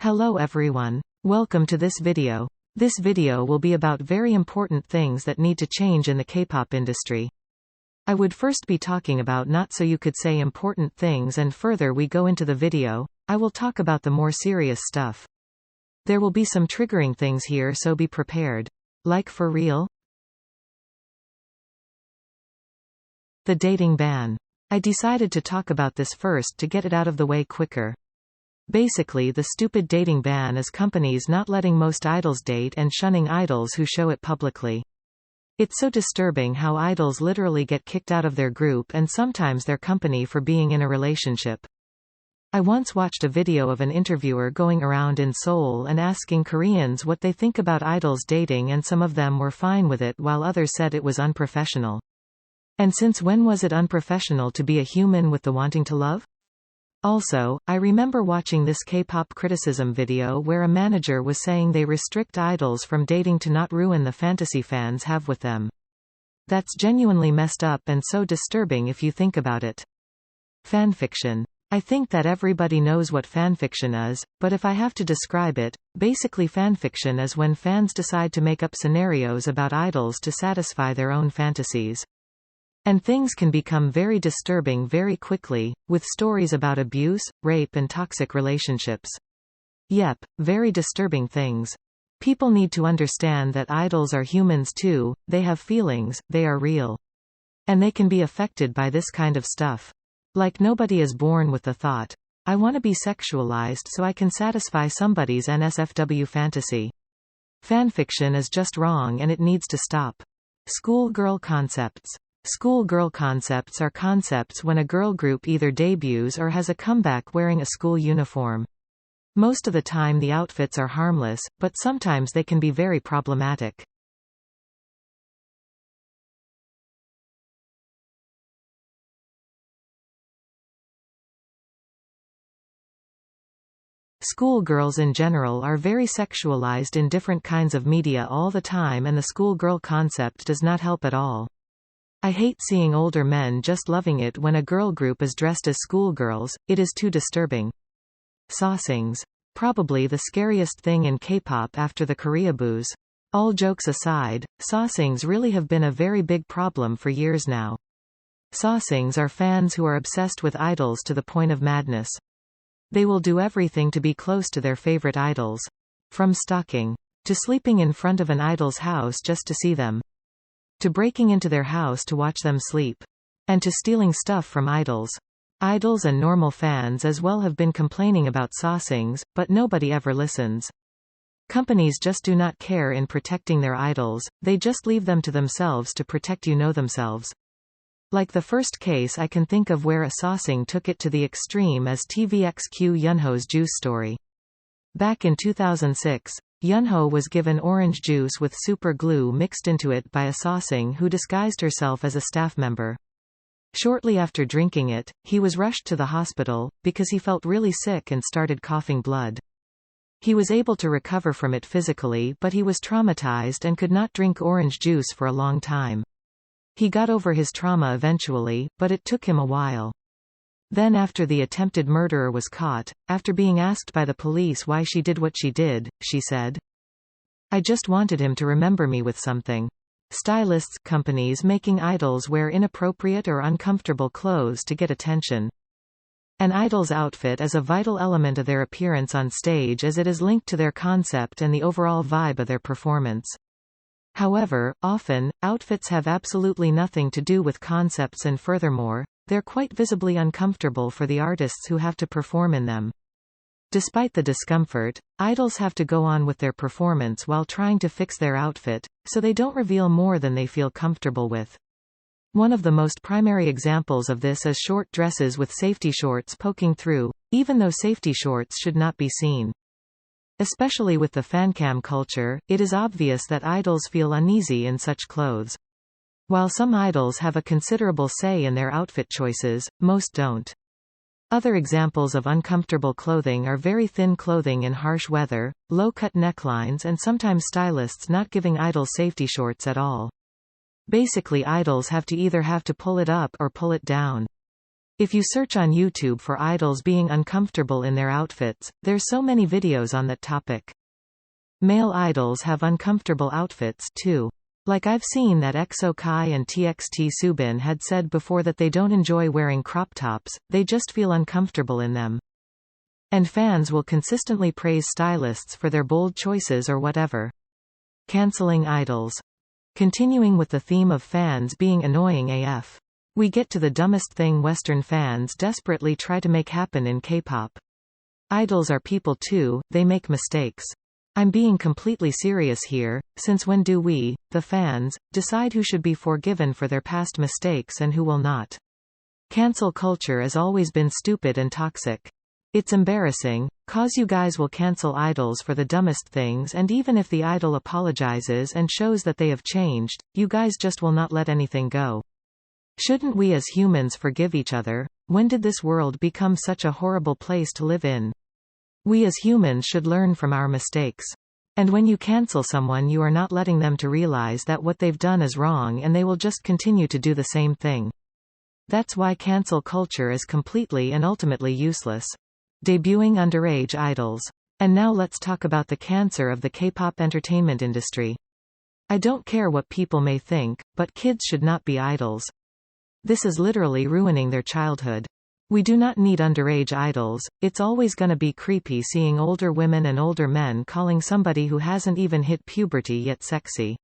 Hello everyone. Welcome to this video. This video will be about very important things that need to change in the K-pop industry. I would first be talking about not so you could say important things, and further we go into the video, I will talk about the more serious stuff. There will be some triggering things here, so be prepared. Like for real? The dating ban. I decided to talk about this first to get it out of the way quicker. Basically, the stupid dating ban is companies not letting most idols date and shunning idols who show it publicly. It's so disturbing how idols literally get kicked out of their group and sometimes their company for being in a relationship. I once watched a video of an interviewer going around in Seoul and asking Koreans what they think about idols dating, and some of them were fine with it while others said it was unprofessional. And since when was it unprofessional to be a human with the wanting to love? Also, I remember watching this K-pop criticism video where a manager was saying they restrict idols from dating to not ruin the fantasy fans have with them. That's genuinely messed up and so disturbing if you think about it. Fanfiction. I think that everybody knows what fanfiction is, but if I have to describe it, basically fanfiction is when fans decide to make up scenarios about idols to satisfy their own fantasies. And things can become very disturbing very quickly, with stories about abuse, rape and toxic relationships. Yep, very disturbing things. People need to understand that idols are humans too, they have feelings, they are real. And they can be affected by this kind of stuff. Like nobody is born with the thought, I want to be sexualized so I can satisfy somebody's NSFW fantasy. Fanfiction is just wrong and it needs to stop. Schoolgirl concepts. Schoolgirl concepts are concepts when a girl group either debuts or has a comeback wearing a school uniform. Most of the time the outfits are harmless, but sometimes they can be very problematic. Schoolgirls in general are very sexualized in different kinds of media all the time, and the schoolgirl concept does not help at all. I hate seeing older men just loving it when a girl group is dressed as schoolgirls, it is too disturbing. Saucings. Probably the scariest thing in K-pop after the Koreaboos. All jokes aside, saucings really have been a very big problem for years now. Saucings are fans who are obsessed with idols to the point of madness. They will do everything to be close to their favorite idols. From stalking, to sleeping in front of an idol's house just to see them, to breaking into their house to watch them sleep, and to stealing stuff from idols. Idols and normal fans as well have been complaining about saucings, but nobody ever listens. Companies just do not care in protecting their idols, they just leave them to themselves to protect themselves. Like the first case I can think of where a saucing took it to the extreme as TVXQ Yunho's juice story. Back in 2006, Yunho was given orange juice with super glue mixed into it by a saucing who disguised herself as a staff member. Shortly after drinking it, he was rushed to the hospital, because he felt really sick and started coughing blood. He was able to recover from it physically, but he was traumatized and could not drink orange juice for a long time. He got over his trauma eventually, but it took him a while. Then after the attempted murderer was caught, after being asked by the police why she did what she did, she said, "I just wanted him to remember me with something." Stylists, companies making idols wear inappropriate or uncomfortable clothes to get attention. An idol's outfit is a vital element of their appearance on stage as it is linked to their concept and the overall vibe of their performance. However, often, outfits have absolutely nothing to do with concepts, and furthermore, they're quite visibly uncomfortable for the artists who have to perform in them. Despite the discomfort, idols have to go on with their performance while trying to fix their outfit, so they don't reveal more than they feel comfortable with. One of the most primary examples of this is short dresses with safety shorts poking through, even though safety shorts should not be seen. Especially with the fancam culture, it is obvious that idols feel uneasy in such clothes. While some idols have a considerable say in their outfit choices, most don't. Other examples of uncomfortable clothing are very thin clothing in harsh weather, low-cut necklines, and sometimes stylists not giving idols safety shorts at all. Basically, idols have to pull it up or pull it down. If you search on YouTube for idols being uncomfortable in their outfits, there's so many videos on that topic. Male idols have uncomfortable outfits, too. Like I've seen that EXO Kai and TXT Subin had said before that they don't enjoy wearing crop tops, they just feel uncomfortable in them. And fans will consistently praise stylists for their bold choices or whatever. Canceling idols. Continuing with the theme of fans being annoying AF. We get to the dumbest thing Western fans desperately try to make happen in K-pop. Idols are people too, they make mistakes. I'm being completely serious here, since when do we, the fans, decide who should be forgiven for their past mistakes and who will not? Cancel culture has always been stupid and toxic. It's embarrassing, cause you guys will cancel idols for the dumbest things, and even if the idol apologizes and shows that they have changed, you guys just will not let anything go. Shouldn't we as humans forgive each other? When did this world become such a horrible place to live in? We as humans should learn from our mistakes. And when you cancel someone, you are not letting them to realize that what they've done is wrong, and they will just continue to do the same thing. That's why cancel culture is completely and ultimately useless. Debuting underage idols. And now let's talk about the cancer of the K-pop entertainment industry. I don't care what people may think, but kids should not be idols. This is literally ruining their childhood. We do not need underage idols. It's always gonna be creepy seeing older women and older men calling somebody who hasn't even hit puberty yet sexy.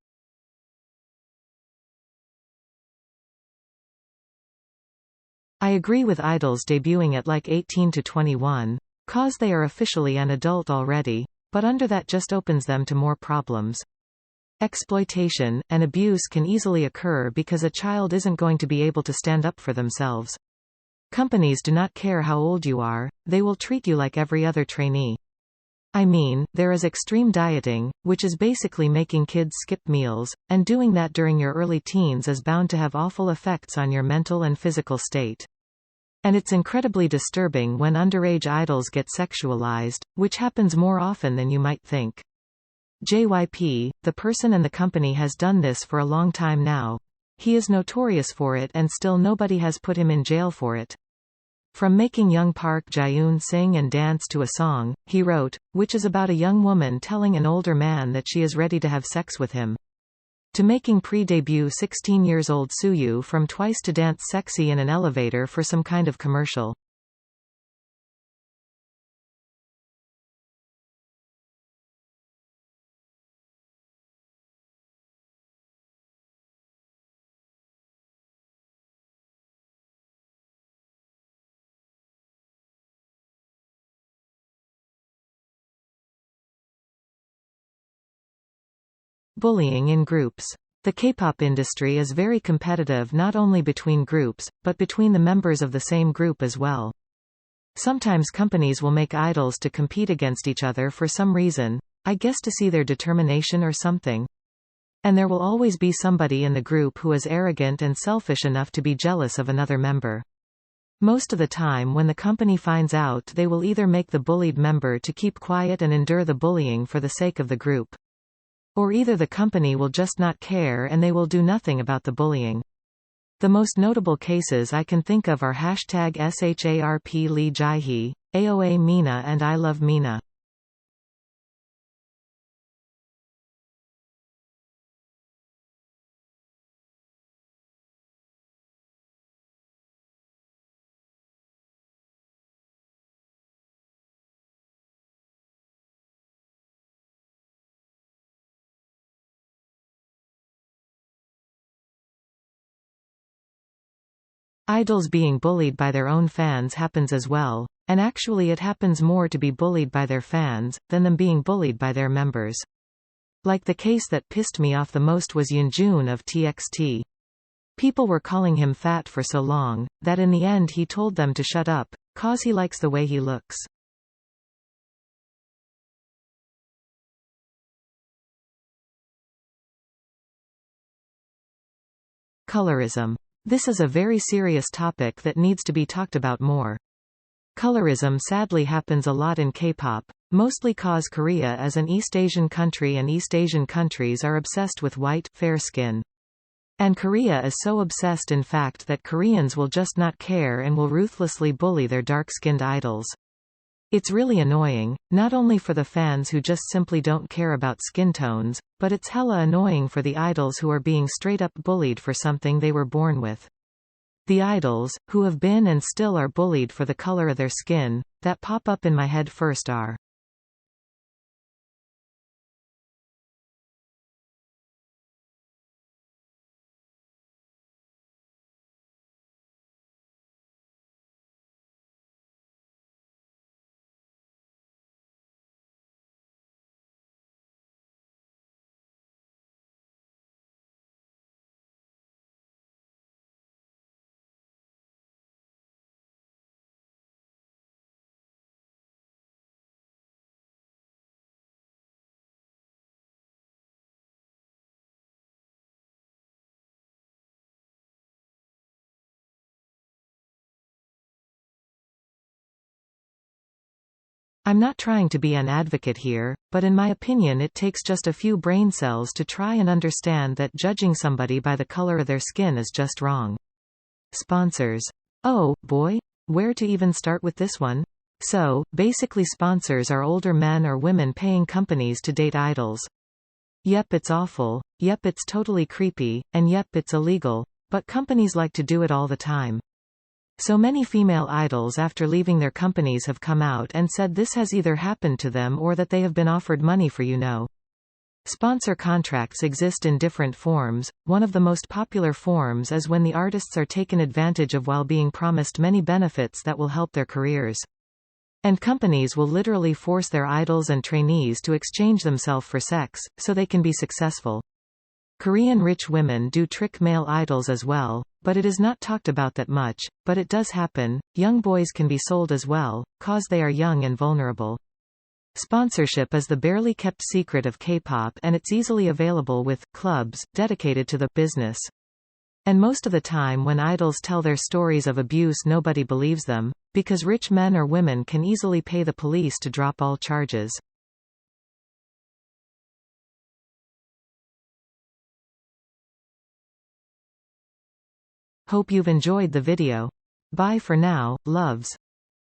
I agree with idols debuting at like 18 to 21, cause they are officially an adult already, but under that just opens them to more problems. Exploitation and abuse can easily occur because a child isn't going to be able to stand up for themselves. Companies do not care how old you are, they will treat you like every other trainee. I mean, there is extreme dieting, which is basically making kids skip meals, and doing that during your early teens is bound to have awful effects on your mental and physical state. And it's incredibly disturbing when underage idols get sexualized, which happens more often than you might think. JYP, the person and the company has done this for a long time now. He is notorious for it and still nobody has put him in jail for it. From making young Park Jae-yoon sing and dance to a song he wrote, which is about a young woman telling an older man that she is ready to have sex with him, to making pre-debut 16-years-old Suyu from Twice to dance sexy in an elevator for some kind of commercial. Bullying in groups. The K-pop industry is very competitive not only between groups, but between the members of the same group as well. Sometimes companies will make idols to compete against each other for some reason, I guess to see their determination or something. And there will always be somebody in the group who is arrogant and selfish enough to be jealous of another member. Most of the time when the company finds out, they will either make the bullied member to keep quiet and endure the bullying for the sake of the group. Or either the company will just not care and they will do nothing about the bullying. The most notable cases I can think of are #SHARP Lee Jae-hee, AOA Mina and I Love Mina. Idols being bullied by their own fans happens as well, and actually it happens more to be bullied by their fans, than them being bullied by their members. Like the case that pissed me off the most was Yoonjun of TXT. People were calling him fat for so long, that in the end he told them to shut up, cause he likes the way he looks. Colorism. This is a very serious topic that needs to be talked about more. Colorism sadly happens a lot in K-pop, mostly cause Korea is an East Asian country and East Asian countries are obsessed with white, fair skin. And Korea is so obsessed in fact that Koreans will just not care and will ruthlessly bully their dark-skinned idols. It's really annoying, not only for the fans who just simply don't care about skin tones, but it's hella annoying for the idols who are being straight-up bullied for something they were born with. The idols, who have been and still are bullied for the color of their skin, that pop up in my head first are I'm not trying to be an advocate here, but in my opinion it takes just a few brain cells to try and understand that judging somebody by the color of their skin is just wrong. Sponsors. Oh, boy. Where to even start with this one? So, basically sponsors are older men or women paying companies to date idols. Yep, it's awful, yep, it's totally creepy, and yep, it's illegal, but companies like to do it all the time. So many female idols after leaving their companies have come out and said this has either happened to them or that they have been offered money for Sponsor contracts exist in different forms. One of the most popular forms is when the artists are taken advantage of while being promised many benefits that will help their careers. And companies will literally force their idols and trainees to exchange themselves for sex, so they can be successful. Korean rich women do trick male idols as well, but it is not talked about that much, but it does happen. Young boys can be sold as well, cause they are young and vulnerable. Sponsorship is the barely kept secret of K-pop and it's easily available with clubs dedicated to the business. And most of the time when idols tell their stories of abuse nobody believes them, because rich men or women can easily pay the police to drop all charges. Hope you've enjoyed the video. Bye for now, loves.